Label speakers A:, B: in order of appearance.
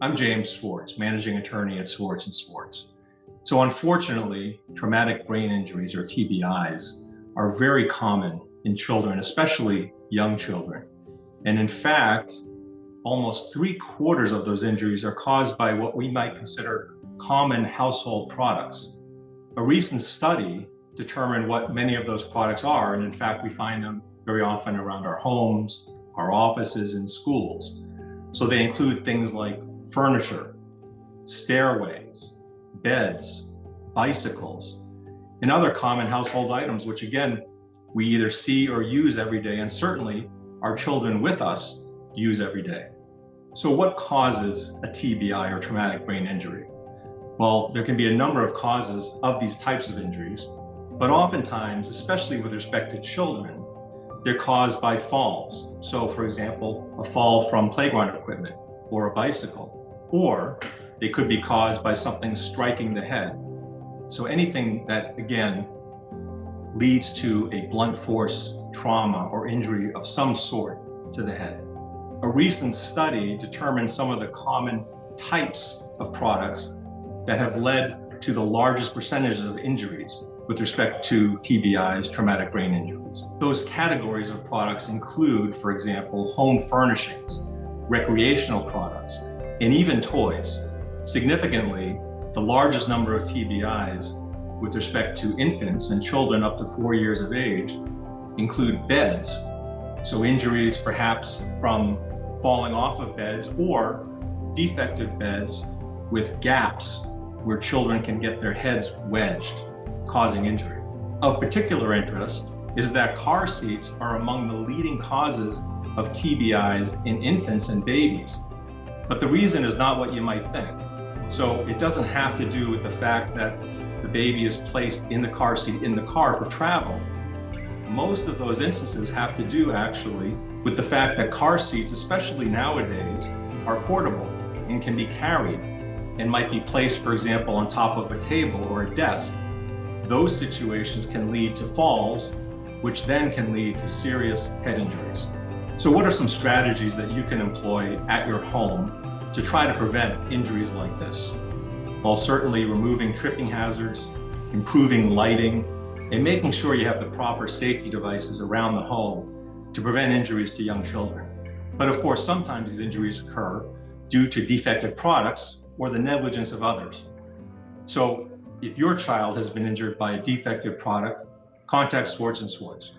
A: I'm James Swartz, managing attorney at Swartz & Swartz. So unfortunately, traumatic brain injuries, or TBIs, are very common in children, especially young children. And in fact, almost 3/4 of those injuries are caused by what we might consider common household products. A recent study determined what many of those products are, and in fact, we find them very often around our homes, our offices, and schools. So they include things like furniture, stairways, beds, bicycles, and other common household items, which again, we either see or use every day, and certainly our children with us use every day. So what causes a TBI, or traumatic brain injury? Well, there can be a number of causes of these types of injuries, but oftentimes, especially with respect to children, they're caused by falls. So for example, a fall from playground equipment or a bicycle, or they could be caused by something striking the head. So anything that, again, leads to a blunt force trauma or injury of some sort to the head. A recent study determined some of the common types of products that have led to the largest percentages of injuries with respect to TBIs, traumatic brain injuries. Those categories of products include, for example, home furnishings, recreational products, and even toys. Significantly, the largest number of TBIs with respect to infants and children up to 4 years of age include beds. So injuries perhaps from falling off of beds, or defective beds with gaps where children can get their heads wedged, causing injury. Of particular interest is that car seats are among the leading causes of TBIs in infants and babies. But the reason is not what you might think. So it doesn't have to do with the fact that the baby is placed in the car seat in the car for travel. Most of those instances have to do actually with the fact that car seats, especially nowadays, are portable and can be carried and might be placed, for example, on top of a table or a desk. Those situations can lead to falls, which then can lead to serious head injuries. So what are some strategies that you can employ at your home to try to prevent injuries like this? Well, certainly removing tripping hazards, improving lighting, and making sure you have the proper safety devices around the home to prevent injuries to young children. But of course, sometimes these injuries occur due to defective products or the negligence of others. So if your child has been injured by a defective product, contact Swartz & Swartz.